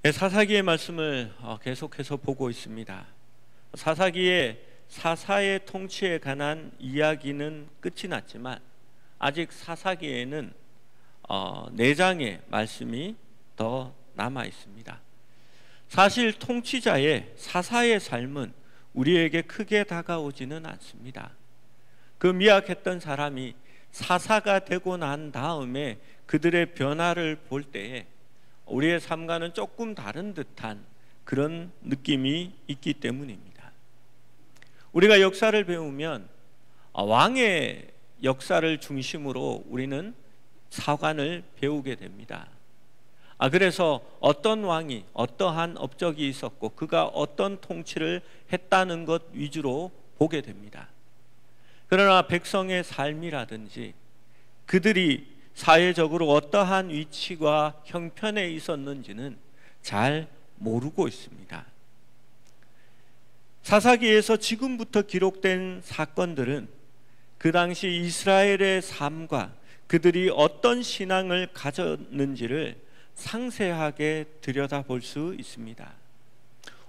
사사기의 말씀을 계속해서 보고 있습니다. 사사기의 사사의 통치에 관한 이야기는 끝이 났지만 아직 사사기에는 4장의 말씀이 더 남아 있습니다. 사실 통치자의 사사의 삶은 우리에게 크게 다가오지는 않습니다. 그 미약했던 사람이 사사가 되고 난 다음에 그들의 변화를 볼 때에 우리의 삶과는 조금 다른 듯한 그런 느낌이 있기 때문입니다. 우리가 역사를 배우면 왕의 역사를 중심으로 우리는 사관을 배우게 됩니다. 그래서 어떤 왕이 어떠한 업적이 있었고 그가 어떤 통치를 했다는 것 위주로 보게 됩니다. 그러나 백성의 삶이라든지 그들이 사회적으로 어떠한 위치와 형편에 있었는지는 잘 모르고 있습니다. 사사기에서 지금부터 기록된 사건들은 그 당시 이스라엘의 삶과 그들이 어떤 신앙을 가졌는지를 상세하게 들여다볼 수 있습니다.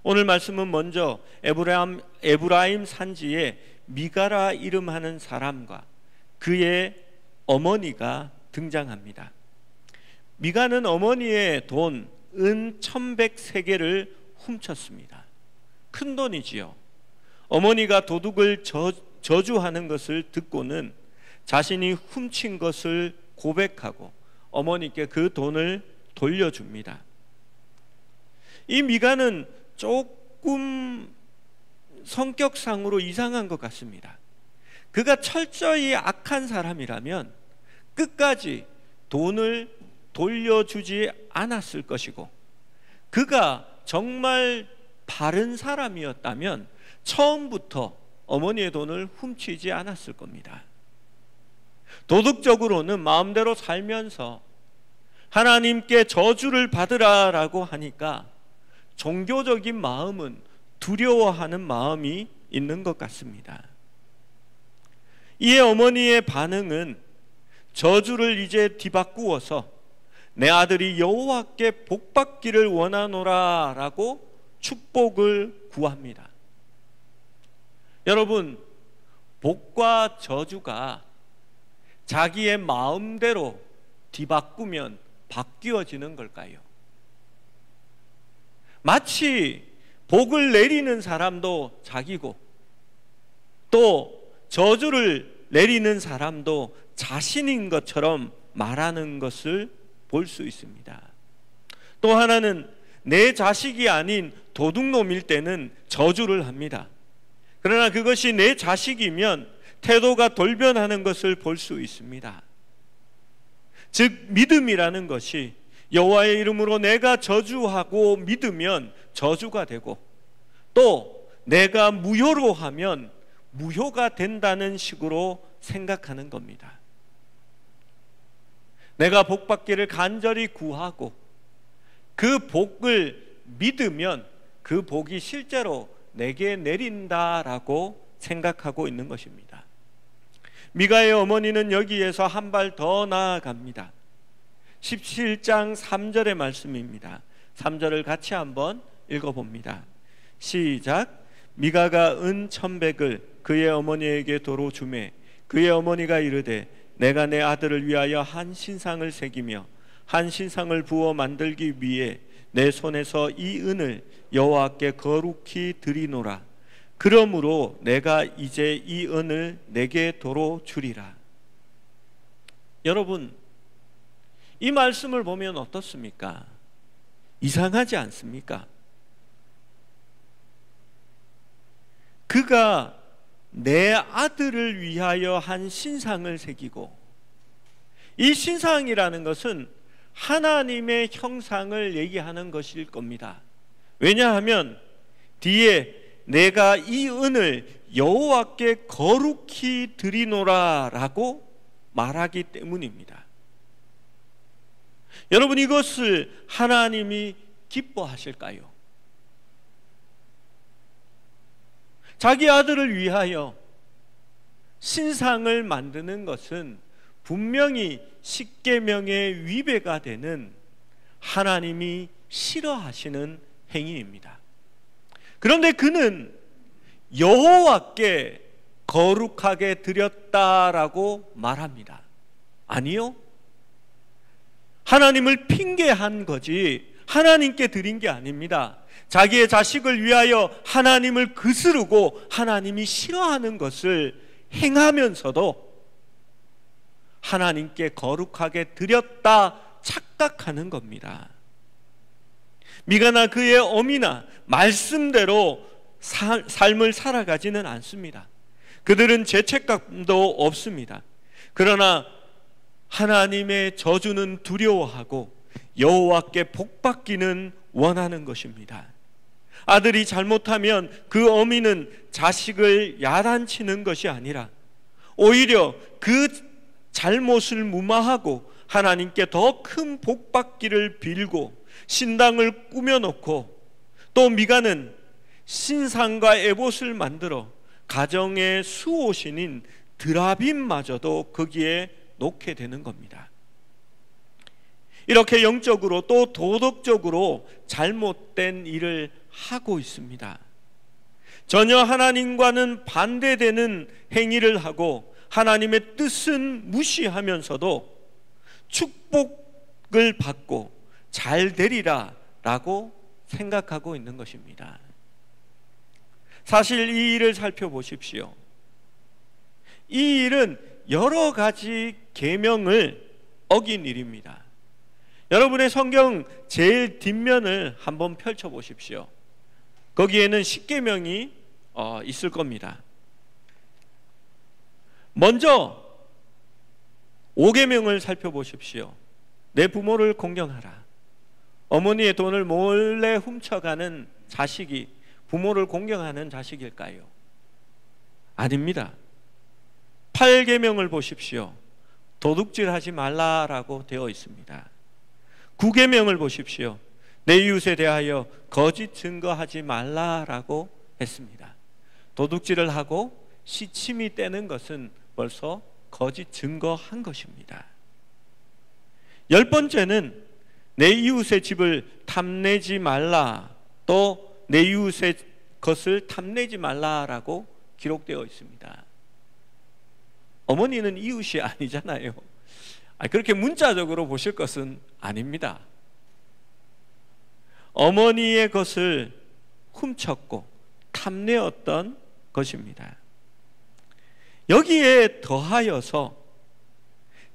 오늘 말씀은 먼저 에브라임 산지에 미가라 이름하는 사람과 그의 어머니가 등장합니다. 미가는 어머니의 돈 은 1100세겔을 훔쳤습니다. 큰 돈이지요. 어머니가 도둑을 저주하는 것을 듣고는 자신이 훔친 것을 고백하고 어머니께 그 돈을 돌려줍니다. 이 미가는 조금 성격상으로 이상한 것 같습니다. 그가 철저히 악한 사람이라면 끝까지 돈을 돌려주지 않았을 것이고, 그가 정말 바른 사람이었다면 처음부터 어머니의 돈을 훔치지 않았을 겁니다. 도덕적으로는 마음대로 살면서 하나님께 저주를 받으라라고 하니까 종교적인 마음은 두려워하는 마음이 있는 것 같습니다. 이에 어머니의 반응은 저주를 이제 뒤바꾸어서 내 아들이 여호와께 복받기를 원하노라 라고 축복을 구합니다. 여러분, 복과 저주가 자기의 마음대로 뒤바꾸면 바뀌어지는 걸까요? 마치 복을 내리는 사람도 자기고 또 저주를 내리는 사람도 자신인 것처럼 말하는 것을 볼 수 있습니다. 또 하나는 내 자식이 아닌 도둑놈일 때는 저주를 합니다. 그러나 그것이 내 자식이면 태도가 돌변하는 것을 볼 수 있습니다. 즉 믿음이라는 것이 여호와의 이름으로 내가 저주하고 믿으면 저주가 되고 또 내가 무효로 하면 무효가 된다는 식으로 생각하는 겁니다. 내가 복받기를 간절히 구하고 그 복을 믿으면 그 복이 실제로 내게 내린다라고 생각하고 있는 것입니다. 미가의 어머니는 여기에서 한 발 더 나아갑니다. 17장 3절의 말씀입니다. 3절을 같이 한번 읽어봅니다. 시작. 미가가 은 1100을 그의 어머니에게 도로 주매 그의 어머니가 이르되 내가 내 아들을 위하여 한 신상을 새기며 한 신상을 부어 만들기 위해 내 손에서 이 은을 여호와께 거룩히 드리노라. 그러므로 내가 이제 이 은을 내게 도로 주리라. 여러분, 이 말씀을 보면 어떻습니까? 이상하지 않습니까? 그가 내 아들을 위하여 한 신상을 새기고, 이 신상이라는 것은 하나님의 형상을 얘기하는 것일 겁니다. 왜냐하면 뒤에 내가 이 은을 여호와께 거룩히 드리노라 라고 말하기 때문입니다. 여러분, 이것을 하나님이 기뻐하실까요? 자기 아들을 위하여 신상을 만드는 것은 분명히 십계명의 위배가 되는 하나님이 싫어하시는 행위입니다. 그런데 그는 여호와께 거룩하게 드렸다라고 말합니다. 아니요, 하나님을 핑계한 거지 하나님께 드린 게 아닙니다. 자기의 자식을 위하여 하나님을 거스르고 하나님이 싫어하는 것을 행하면서도 하나님께 거룩하게 드렸다 착각하는 겁니다. 미가나 그의 어미나 말씀대로 삶을 살아가지는 않습니다. 그들은 죄책감도 없습니다. 그러나 하나님의 저주는 두려워하고 여호와께 복받기는 원하는 것입니다. 아들이 잘못하면 그 어미는 자식을 야단치는 것이 아니라 오히려 그 잘못을 무마하고 하나님께 더 큰 복받기를 빌고 신당을 꾸며놓고, 또 미가는 신상과 에봇을 만들어 가정의 수호신인 드라빔마저도 거기에 놓게 되는 겁니다. 이렇게 영적으로 또 도덕적으로 잘못된 일을 하고 있습니다. 전혀 하나님과는 반대되는 행위를 하고 하나님의 뜻은 무시하면서도 축복을 받고 잘 되리라 라고 생각하고 있는 것입니다. 사실 이 일을 살펴보십시오. 이 일은 여러 가지 계명을 어긴 일입니다. 여러분의 성경 제일 뒷면을 한번 펼쳐보십시오. 거기에는 10계명이 있을 겁니다. 먼저 5계명을 살펴보십시오. 내 부모를 공경하라. 어머니의 돈을 몰래 훔쳐가는 자식이 부모를 공경하는 자식일까요? 아닙니다. 8계명을 보십시오. 도둑질하지 말라라고 되어 있습니다. 9계명을 보십시오. 내 이웃에 대하여 거짓 증거하지 말라라고 했습니다. 도둑질을 하고 시침이 떼는 것은 벌써 거짓 증거한 것입니다. 10번째는 내 이웃의 집을 탐내지 말라, 또 내 이웃의 것을 탐내지 말라라고 기록되어 있습니다. 어머니는 이웃이 아니잖아요. 그렇게 문자적으로 보실 것은 아닙니다. 어머니의 것을 훔쳤고 탐내었던 것입니다. 여기에 더하여서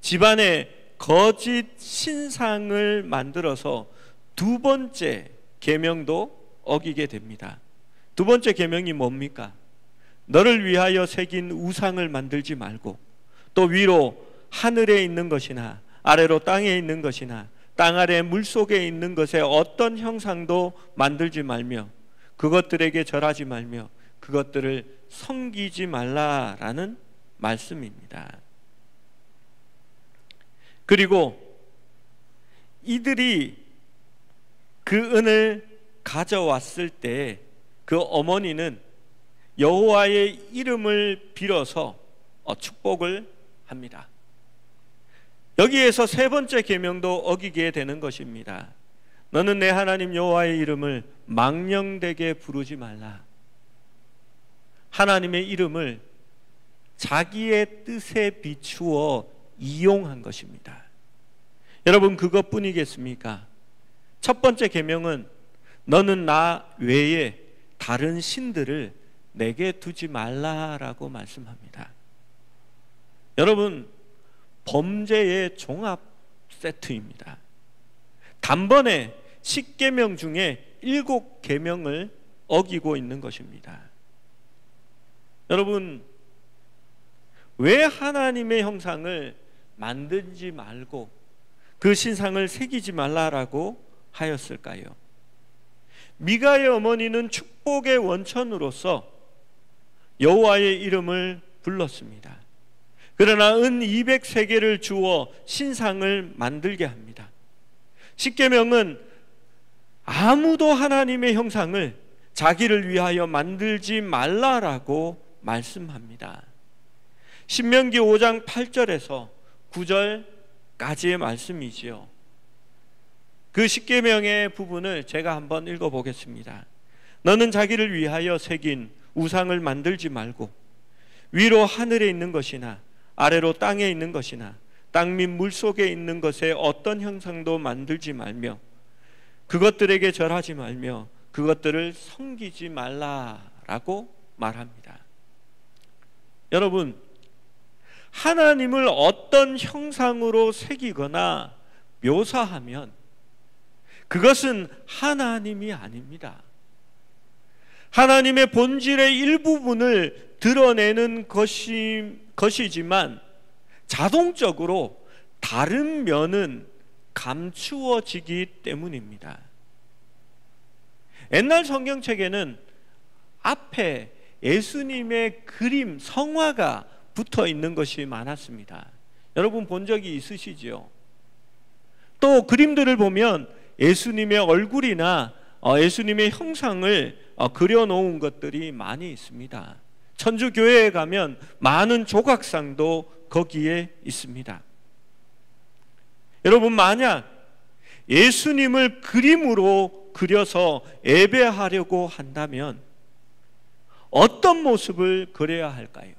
집안에 거짓 신상을 만들어서 두 번째 계명도 어기게 됩니다. 두 번째 계명이 뭡니까? 너를 위하여 새긴 우상을 만들지 말고, 또 위로 하늘에 있는 것이나 아래로 땅에 있는 것이나 땅 아래 물속에 있는 것에 어떤 형상도 만들지 말며 그것들에게 절하지 말며 그것들을 섬기지 말라라는 말씀입니다. 그리고 이들이 그 은을 가져왔을 때 그 어머니는 여호와의 이름을 빌어서 축복을 합니다. 여기에서 세 번째 계명도 어기게 되는 것입니다. 너는 내 하나님 여호와의 이름을 망령되게 부르지 말라. 하나님의 이름을 자기의 뜻에 비추어 이용한 것입니다. 여러분, 그것뿐이겠습니까? 첫 번째 계명은 너는 나 외에 다른 신들을 내게 두지 말라라고 말씀합니다. 여러분, 범죄의 종합 세트입니다. 단번에 10계명 중에 7계명을 어기고 있는 것입니다. 여러분, 왜 하나님의 형상을 만들지 말고 그 신상을 새기지 말라라고 하였을까요? 미가의 어머니는 축복의 원천으로서 여호와의 이름을 불렀습니다. 그러나 은 200세겔을 주어 신상을 만들게 합니다. 10계명은 아무도 하나님의 형상을 자기를 위하여 만들지 말라라고 말씀합니다. 신명기 5장 8절에서 9절까지의 말씀이지요. 그 십계명의 부분을 제가 한번 읽어보겠습니다. 너는 자기를 위하여 새긴 우상을 만들지 말고 위로 하늘에 있는 것이나 아래로 땅에 있는 것이나 땅 및 물속에 있는 것에 어떤 형상도 만들지 말며 그것들에게 절하지 말며 그것들을 섬기지 말라라고 말합니다. 여러분, 하나님을 어떤 형상으로 새기거나 묘사하면 그것은 하나님이 아닙니다. 하나님의 본질의 일부분을 드러내는 것이지만 자동적으로 다른 면은 감추어지기 때문입니다. 옛날 성경책에는 앞에 예수님의 그림, 성화가 붙어 있는 것이 많았습니다. 여러분 본 적이 있으시지요? 또 그림들을 보면 예수님의 얼굴이나 예수님의 형상을 그려놓은 것들이 많이 있습니다. 천주교회에 가면 많은 조각상도 거기에 있습니다. 여러분, 만약 예수님을 그림으로 그려서 예배하려고 한다면 어떤 모습을 그려야 할까요?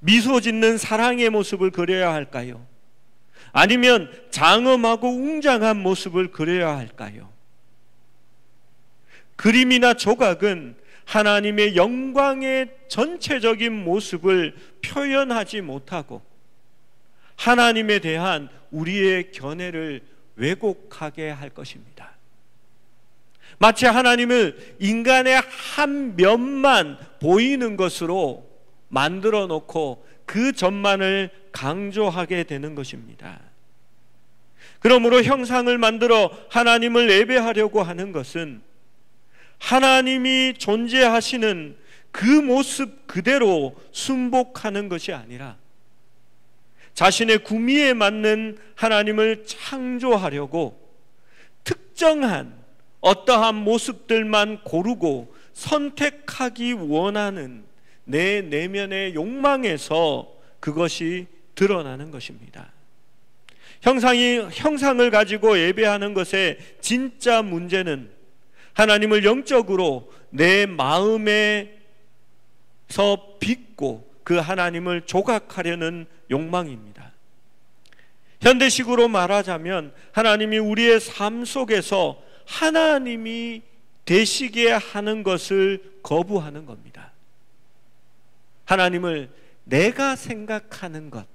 미소 짓는 사랑의 모습을 그려야 할까요? 아니면 장엄하고 웅장한 모습을 그려야 할까요? 그림이나 조각은 하나님의 영광의 전체적인 모습을 표현하지 못하고 하나님에 대한 우리의 견해를 왜곡하게 할 것입니다. 마치 하나님을 인간의 한 면만 보이는 것으로 만들어 놓고 그 점만을 강조하게 되는 것입니다. 그러므로 형상을 만들어 하나님을 예배하려고 하는 것은 하나님이 존재하시는 그 모습 그대로 순복하는 것이 아니라 자신의 구미에 맞는 하나님을 창조하려고 특정한 어떠한 모습들만 고르고 선택하기 원하는 내 내면의 욕망에서 그것이 드러나는 것입니다. 형상을 가지고 예배하는 것의 진짜 문제는 하나님을 영적으로 내 마음에서 빚고 그 하나님을 조각하려는 욕망입니다. 현대식으로 말하자면 하나님이 우리의 삶 속에서 하나님이 되시게 하는 것을 거부하는 겁니다. 하나님을 내가 생각하는 것,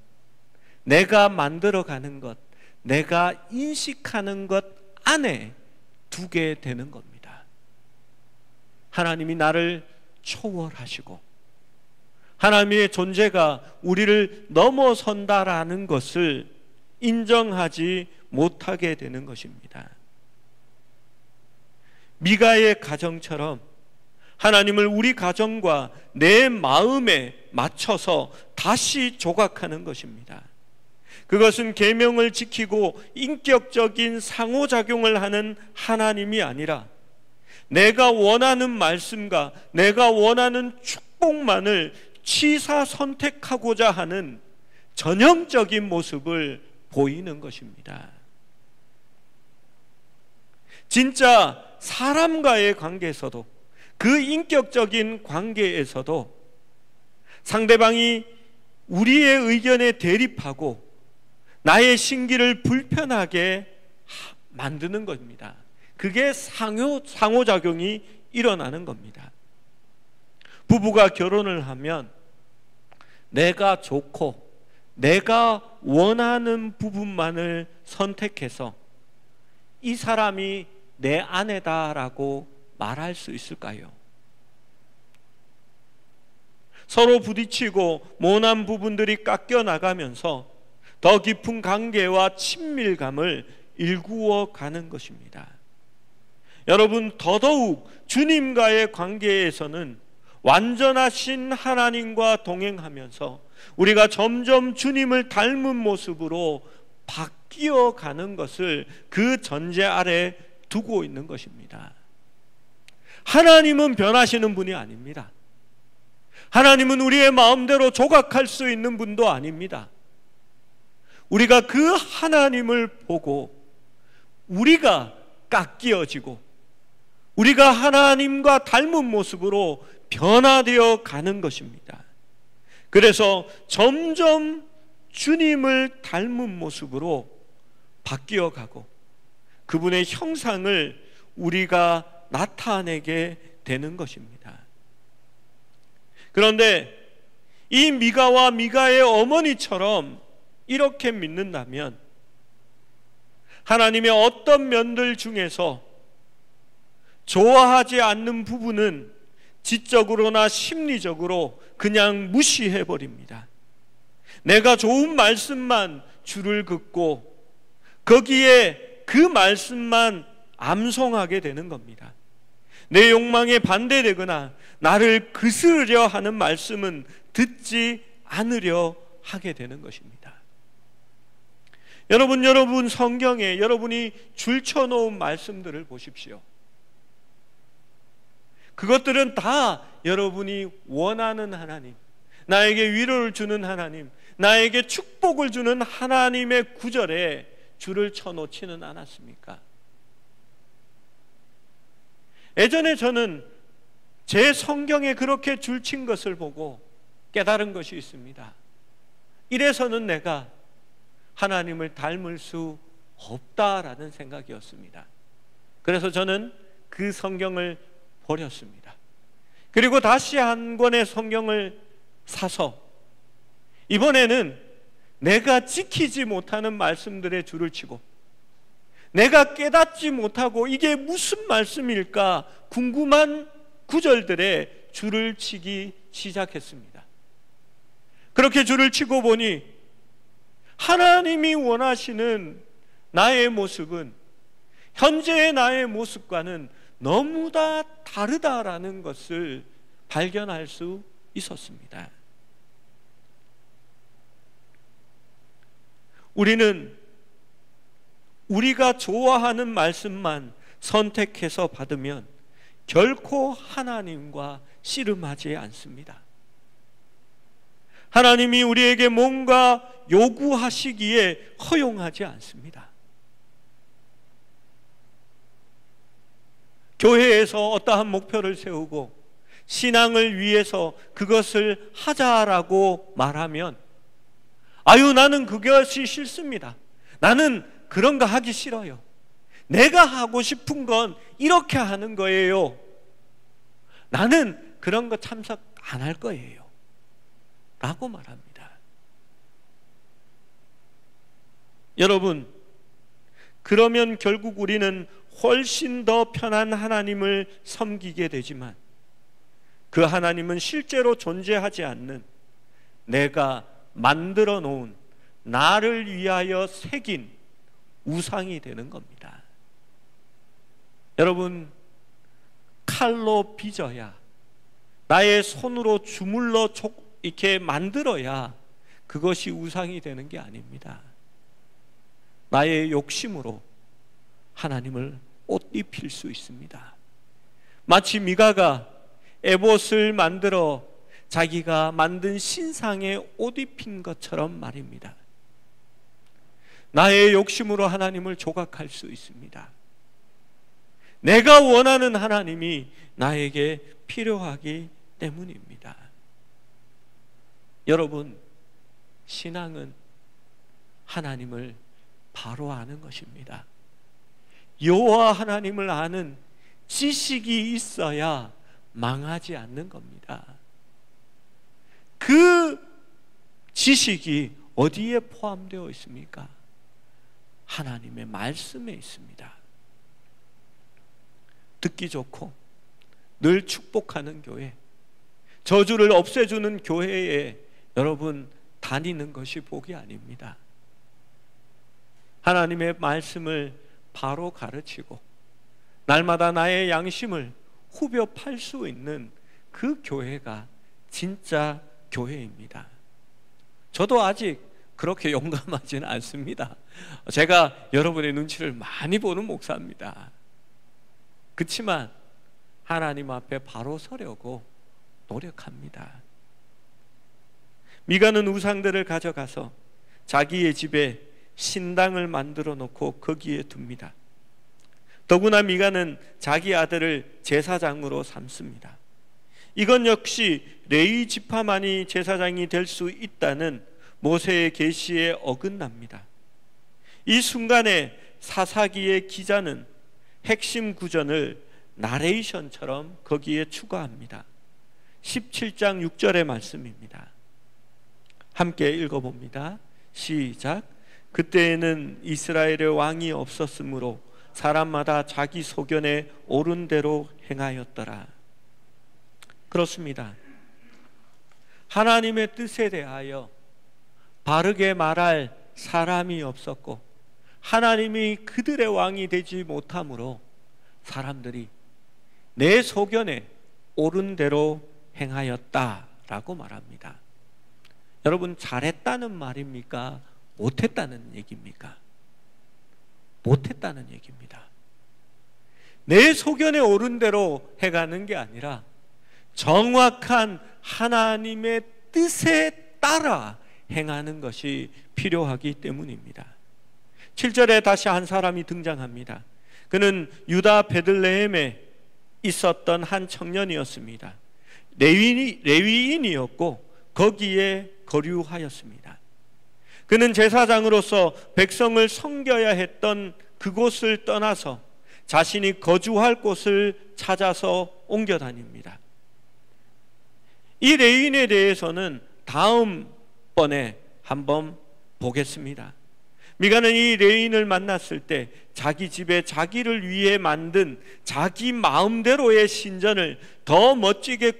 내가 만들어가는 것, 내가 인식하는 것 안에 두게 되는 겁니다. 하나님이 나를 초월하시고 하나님의 존재가 우리를 넘어선다라는 것을 인정하지 못하게 되는 것입니다. 미가의 가정처럼 하나님을 우리 가정과 내 마음에 맞춰서 다시 조각하는 것입니다. 그것은 계명을 지키고 인격적인 상호작용을 하는 하나님이 아니라 내가 원하는 말씀과 내가 원하는 축복만을 취사 선택하고자 하는 전형적인 모습을 보이는 것입니다. 진짜 사람과의 관계에서도 그 인격적인 관계에서도 상대방이 우리의 의견에 대립하고 나의 신기를 불편하게 만드는 겁니다. 그게 상호작용이 일어나는 겁니다. 부부가 결혼을 하면 내가 좋고 내가 원하는 부분만을 선택해서 이 사람이 내 아내다라고 말할 수 있을까요? 서로 부딪히고 모난 부분들이 깎여 나가면서 더 깊은 관계와 친밀감을 일구어 가는 것입니다. 여러분, 더더욱 주님과의 관계에서는 완전하신 하나님과 동행하면서 우리가 점점 주님을 닮은 모습으로 바뀌어 가는 것을 그 전제 아래 두고 있는 것입니다. 하나님은 변하시는 분이 아닙니다. 하나님은 우리의 마음대로 조각할 수 있는 분도 아닙니다. 우리가 그 하나님을 보고 우리가 깎이어지고 우리가 하나님과 닮은 모습으로 변화되어 가는 것입니다. 그래서 점점 주님을 닮은 모습으로 바뀌어 가고 그분의 형상을 우리가 나타내게 되는 것입니다. 그런데 이 미가와 미가의 어머니처럼 이렇게 믿는다면 하나님의 어떤 면들 중에서 좋아하지 않는 부분은 지적으로나 심리적으로 그냥 무시해 버립니다. 내가 좋은 말씀만 줄을 긋고 거기에 그 말씀만 암송하게 되는 겁니다. 내 욕망에 반대되거나 나를 거스르려 하는 말씀은 듣지 않으려 하게 되는 것입니다. 여러분 성경에 여러분이 줄쳐놓은 말씀들을 보십시오. 그것들은 다 여러분이 원하는 하나님, 나에게 위로를 주는 하나님, 나에게 축복을 주는 하나님의 구절에 줄을 쳐놓지는 않았습니까? 예전에 저는 제 성경에 그렇게 줄친 것을 보고 깨달은 것이 있습니다. 이래서는 내가 하나님을 닮을 수 없다라는 생각이었습니다. 그래서 저는 그 성경을 버렸습니다. 그리고 다시 한 권의 성경을 사서 이번에는 내가 지키지 못하는 말씀들의 줄을 치고 내가 깨닫지 못하고 이게 무슨 말씀일까 궁금한 구절들의 줄을 치기 시작했습니다. 그렇게 줄을 치고 보니 하나님이 원하시는 나의 모습은 현재의 나의 모습과는 너무나 다르다라는 것을 발견할 수 있었습니다. 우리는 우리가 좋아하는 말씀만 선택해서 받으면 결코 하나님과 씨름하지 않습니다. 하나님이 우리에게 뭔가 요구하시기에 허용하지 않습니다. 교회에서 어떠한 목표를 세우고 신앙을 위해서 그것을 하자라고 말하면 아유 나는 그것이 싫습니다. 나는 그런 거 하기 싫어요. 내가 하고 싶은 건 이렇게 하는 거예요. 나는 그런 거 참석 안 할 거예요 라고 말합니다. 여러분, 그러면 결국 우리는 훨씬 더 편한 하나님을 섬기게 되지만 그 하나님은 실제로 존재하지 않는 내가 만들어 놓은 나를 위하여 새긴 우상이 되는 겁니다. 여러분, 칼로 빚어야 나의 손으로 주물러 이렇게 만들어야 그것이 우상이 되는 게 아닙니다. 나의 욕심으로 하나님을 옷 입힐 수 있습니다. 마치 미가가 에봇을 만들어 자기가 만든 신상에 옷 입힌 것처럼 말입니다. 나의 욕심으로 하나님을 조각할 수 있습니다. 내가 원하는 하나님이 나에게 필요하기 때문입니다. 여러분, 신앙은 하나님을 바로 아는 것입니다. 여호와 하나님을 아는 지식이 있어야 망하지 않는 겁니다. 그 지식이 어디에 포함되어 있습니까? 하나님의 말씀에 있습니다. 듣기 좋고 늘 축복하는 교회, 저주를 없애주는 교회에 여러분 다니는 것이 복이 아닙니다. 하나님의 말씀을 바로 가르치고 날마다 나의 양심을 후벼 팔 수 있는 그 교회가 진짜 교회입니다. 저도 아직 그렇게 용감하지는 않습니다. 제가 여러분의 눈치를 많이 보는 목사입니다. 그렇지만 하나님 앞에 바로 서려고 노력합니다. 미가는 우상들을 가져가서 자기의 집에 신당을 만들어 놓고 거기에 둡니다. 더구나 미가는 자기 아들을 제사장으로 삼습니다. 이건 역시 레위 지파만이 제사장이 될 수 있다는 모세의 계시에 어긋납니다. 이 순간에 사사기의 기자는 핵심 구전을 나레이션처럼 거기에 추가합니다. 17장 6절의 말씀입니다. 함께 읽어봅니다. 시작. 그때에는 이스라엘의 왕이 없었으므로 사람마다 자기 소견에 옳은 대로 행하였더라. 그렇습니다. 하나님의 뜻에 대하여 바르게 말할 사람이 없었고 하나님이 그들의 왕이 되지 못하므로 사람들이 내 소견에 옳은 대로 행하였다라고 말합니다. 여러분, 잘했다는 말입니까? 못했다는 얘기입니까? 못했다는 얘기입니다. 내 소견에 옳은 대로 해가는 게 아니라 정확한 하나님의 뜻에 따라 행하는 것이 필요하기 때문입니다. 7절에 다시 한 사람이 등장합니다. 그는 유다 베들레헴에 있었던 한 청년이었습니다. 레위인이었고 거기에 거류하였습니다. 그는 제사장으로서 백성을 섬겨야 했던 그곳을 떠나서 자신이 거주할 곳을 찾아서 옮겨 다닙니다. 이 레위인에 대해서는 다음번에 한번 보겠습니다. 미가는 이 레위인을 만났을 때 자기 집에 자기를 위해 만든 자기 마음대로의 신전을 더 멋지게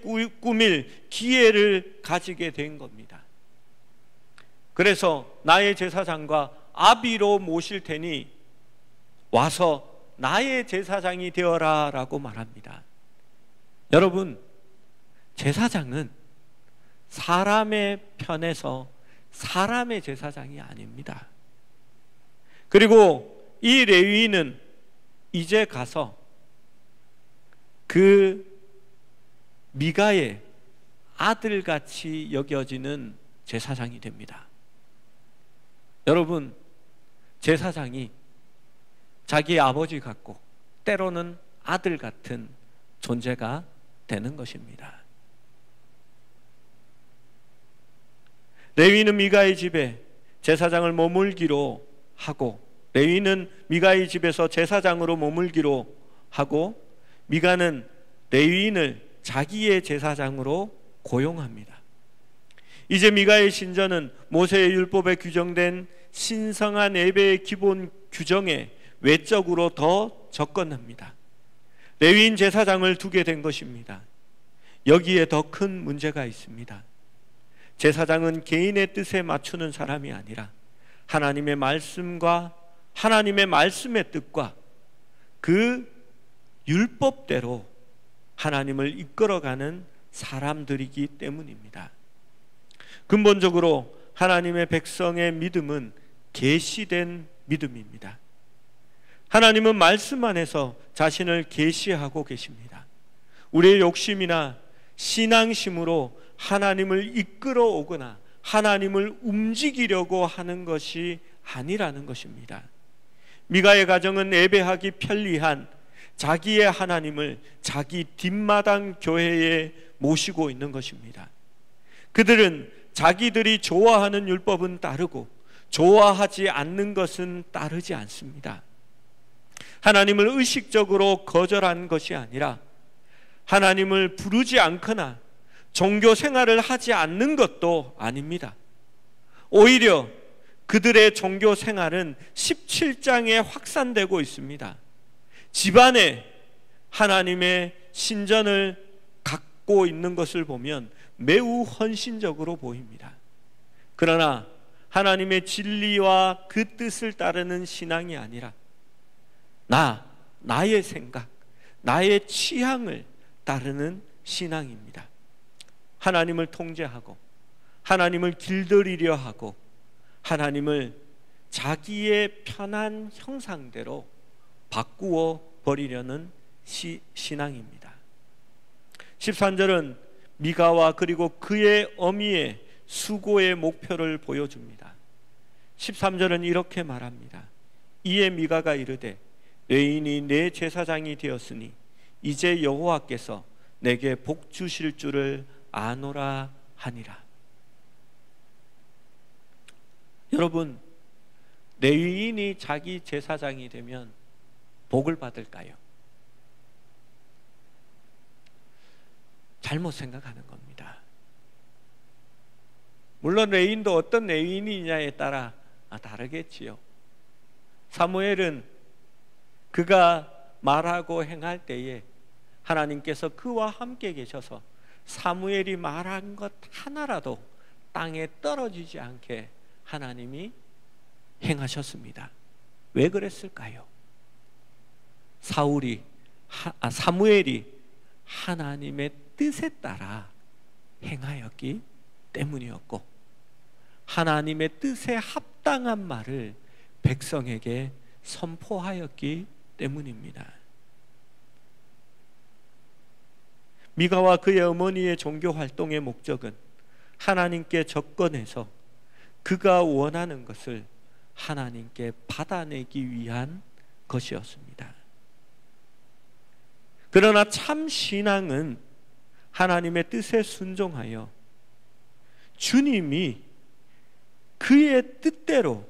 꾸밀 기회를 가지게 된 겁니다. 그래서 나의 제사장과 아비로 모실 테니 와서 나의 제사장이 되어라 라고 말합니다. 여러분, 제사장은 사람의 편에서 사람의 제사장이 아닙니다. 그리고 이 레위인은 이제 가서 그 미가의 아들같이 여겨지는 제사장이 됩니다. 여러분, 제사장이 자기 아버지 같고 때로는 아들 같은 존재가 되는 것입니다. 레위는 미가의 집에 제사장을 머물기로 하고, 레위는 미가의 집에서 제사장으로 머물기로 하고, 미가는 레위인을 자기의 제사장으로 고용합니다. 이제 미가의 신전은 모세의 율법에 규정된 신성한 예배의 기본 규정에 외적으로 더 접근합니다. 레위인 제사장을 두게 된 것입니다. 여기에 더 큰 문제가 있습니다. 제사장은 개인의 뜻에 맞추는 사람이 아니라 하나님의 말씀과 하나님의 말씀의 뜻과 그 율법대로 하나님을 이끌어가는 사람들이기 때문입니다. 근본적으로 하나님의 백성의 믿음은 계시된 믿음입니다. 하나님은 말씀 안에서 자신을 계시하고 계십니다. 우리의 욕심이나 신앙심으로 하나님을 이끌어 오거나 하나님을 움직이려고 하는 것이 아니라는 것입니다. 미가의 가정은 예배하기 편리한 자기의 하나님을 자기 뒷마당 교회에 모시고 있는 것입니다. 그들은 자기들이 좋아하는 율법은 따르고 좋아하지 않는 것은 따르지 않습니다. 하나님을 의식적으로 거절한 것이 아니라 하나님을 부르지 않거나 종교 생활을 하지 않는 것도 아닙니다. 오히려 그들의 종교 생활은 17장에 확산되고 있습니다. 집안에 하나님의 신전을 갖고 있는 것을 보면 매우 헌신적으로 보입니다. 그러나 하나님의 진리와 그 뜻을 따르는 신앙이 아니라 나의 생각, 나의 취향을 따르는 신앙입니다. 하나님을 통제하고 하나님을 길들이려 하고 하나님을 자기의 편한 형상대로 바꾸어 버리려는 신앙입니다. 13절은 미가와 그리고 그의 어미의 수고의 목표를 보여줍니다. 13절은 이렇게 말합니다. 이에 미가가 이르되 레인이 내 제사장이 되었으니 이제 여호와께서 내게 복 주실 줄을 아노라 하니라. 여러분, 레위인이 자기 제사장이 되면 복을 받을까요? 잘못 생각하는 겁니다. 물론 레위인도 어떤 레위인이냐에 따라 다르겠지요. 사무엘은 그가 말하고 행할 때에 하나님께서 그와 함께 계셔서 사무엘이 말한 것 하나라도 땅에 떨어지지 않게 하나님이 행하셨습니다. 왜 그랬을까요? 사무엘이 하나님의 뜻에 따라 행하였기 때문이었고, 하나님의 뜻에 합당한 말을 백성에게 선포하였기 때문입니다. 미가와 그의 어머니의 종교 활동의 목적은 하나님께 접근해서 그가 원하는 것을 하나님께 받아내기 위한 것이었습니다. 그러나 참 신앙은 하나님의 뜻에 순종하여 주님이 그의 뜻대로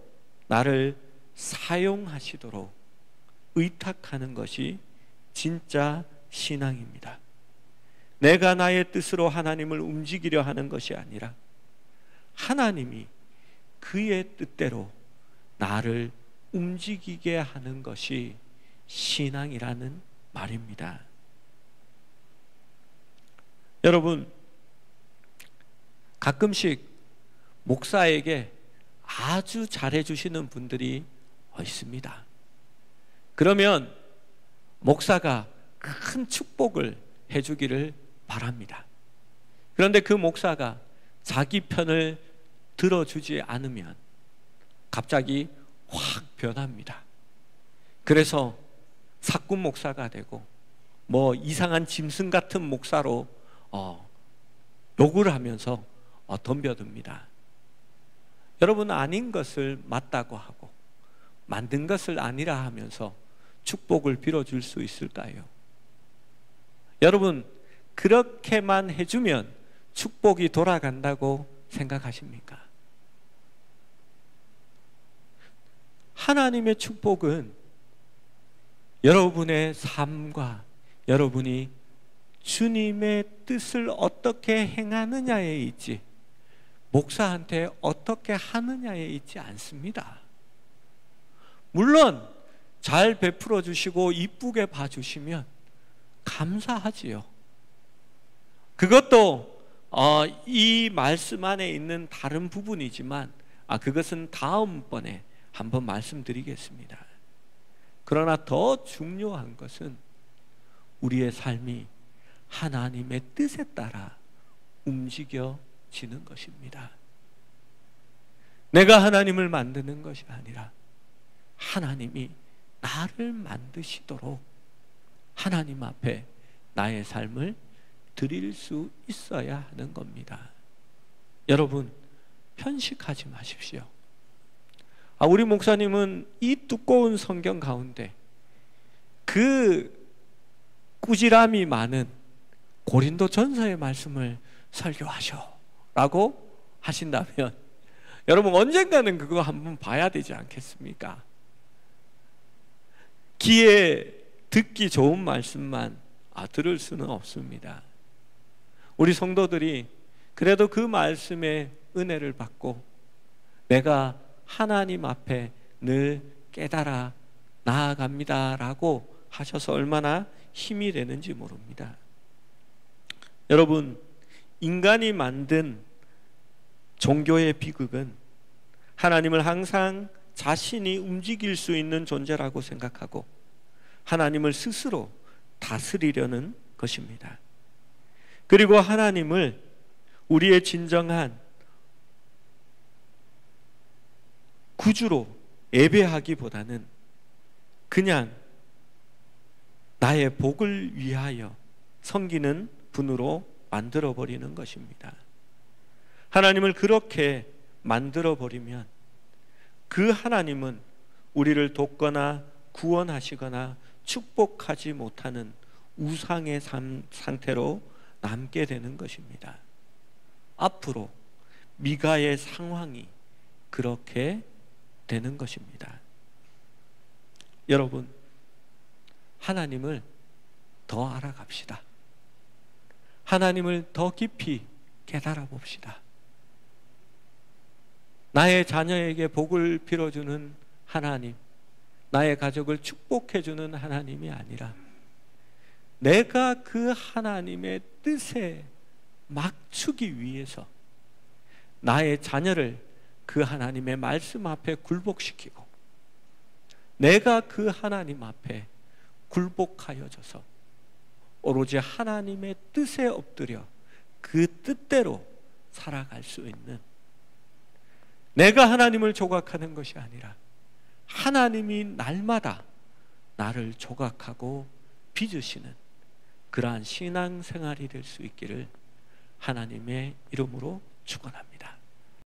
나를 사용하시도록 의탁하는 것이 진짜 신앙입니다. 내가 나의 뜻으로 하나님을 움직이려 하는 것이 아니라 하나님이 그의 뜻대로 나를 움직이게 하는 것이 신앙이라는 말입니다. 여러분, 가끔씩 목사에게 아주 잘해주시는 분들이 있습니다. 그러면 목사가 큰 축복을 해주기를 바랍니다. 그런데 그 목사가 자기 편을 들어주지 않으면 갑자기 확 변합니다. 그래서 사꾼 목사가 되고 이상한 짐승 같은 목사로 욕을 하면서 덤벼듭니다. 여러분, 아닌 것을 맞다고 하고 만든 것을 아니라 하면서 축복을 빌어줄 수 있을까요? 여러분, 그렇게만 해주면 축복이 돌아간다고 생각하십니까? 하나님의 축복은 여러분의 삶과 여러분이 주님의 뜻을 어떻게 행하느냐에 있지, 목사한테 어떻게 하느냐에 있지 않습니다. 물론 잘 베풀어 주시고 이쁘게 봐주시면 감사하지요. 그것도 이 말씀 안에 있는 다른 부분이지만 그것은 다음번에 한번 말씀드리겠습니다. 그러나 더 중요한 것은 우리의 삶이 하나님의 뜻에 따라 움직여지는 것입니다. 내가 하나님을 만드는 것이 아니라 하나님이 나를 만드시도록 하나님 앞에 나의 삶을 드릴 수 있어야 하는 겁니다. 여러분, 편식하지 마십시오. 우리 목사님은 이 두꺼운 성경 가운데 그 꾸지람이 많은 고린도 전서의 말씀을 설교하셔 라고 하신다면 여러분, 언젠가는 그거 한번 봐야 되지 않겠습니까? 귀에 듣기 좋은 말씀만 들을 수는 없습니다. 우리 성도들이 그래도 그 말씀의 은혜를 받고 내가 하나님 앞에 늘 깨달아 나아갑니다라고 하셔서 얼마나 힘이 되는지 모릅니다. 여러분, 인간이 만든 종교의 비극은 하나님을 항상 자신이 움직일 수 있는 존재라고 생각하고 하나님을 스스로 다스리려는 것입니다. 그리고 하나님을 우리의 진정한 구주로 예배하기보다는 그냥 나의 복을 위하여 섬기는 분으로 만들어버리는 것입니다. 하나님을 그렇게 만들어버리면 그 하나님은 우리를 돕거나 구원하시거나 축복하지 못하는 우상의 상태로 남게 되는 것입니다. 앞으로 미가의 상황이 그렇게 되는 것입니다. 여러분, 하나님을 더 알아갑시다. 하나님을 더 깊이 깨달아 봅시다. 나의 자녀에게 복을 빌어주는 하나님, 나의 가족을 축복해주는 하나님이 아니라 내가 그 하나님의 뜻에 맞추기 위해서 나의 자녀를 그 하나님의 말씀 앞에 굴복시키고 내가 그 하나님 앞에 굴복하여져서 오로지 하나님의 뜻에 엎드려 그 뜻대로 살아갈 수 있는, 내가 하나님을 조각하는 것이 아니라 하나님이 날마다 나를 조각하고 빚으시는 그러한 신앙생활이 될 수 있기를 하나님의 이름으로 축원합니다.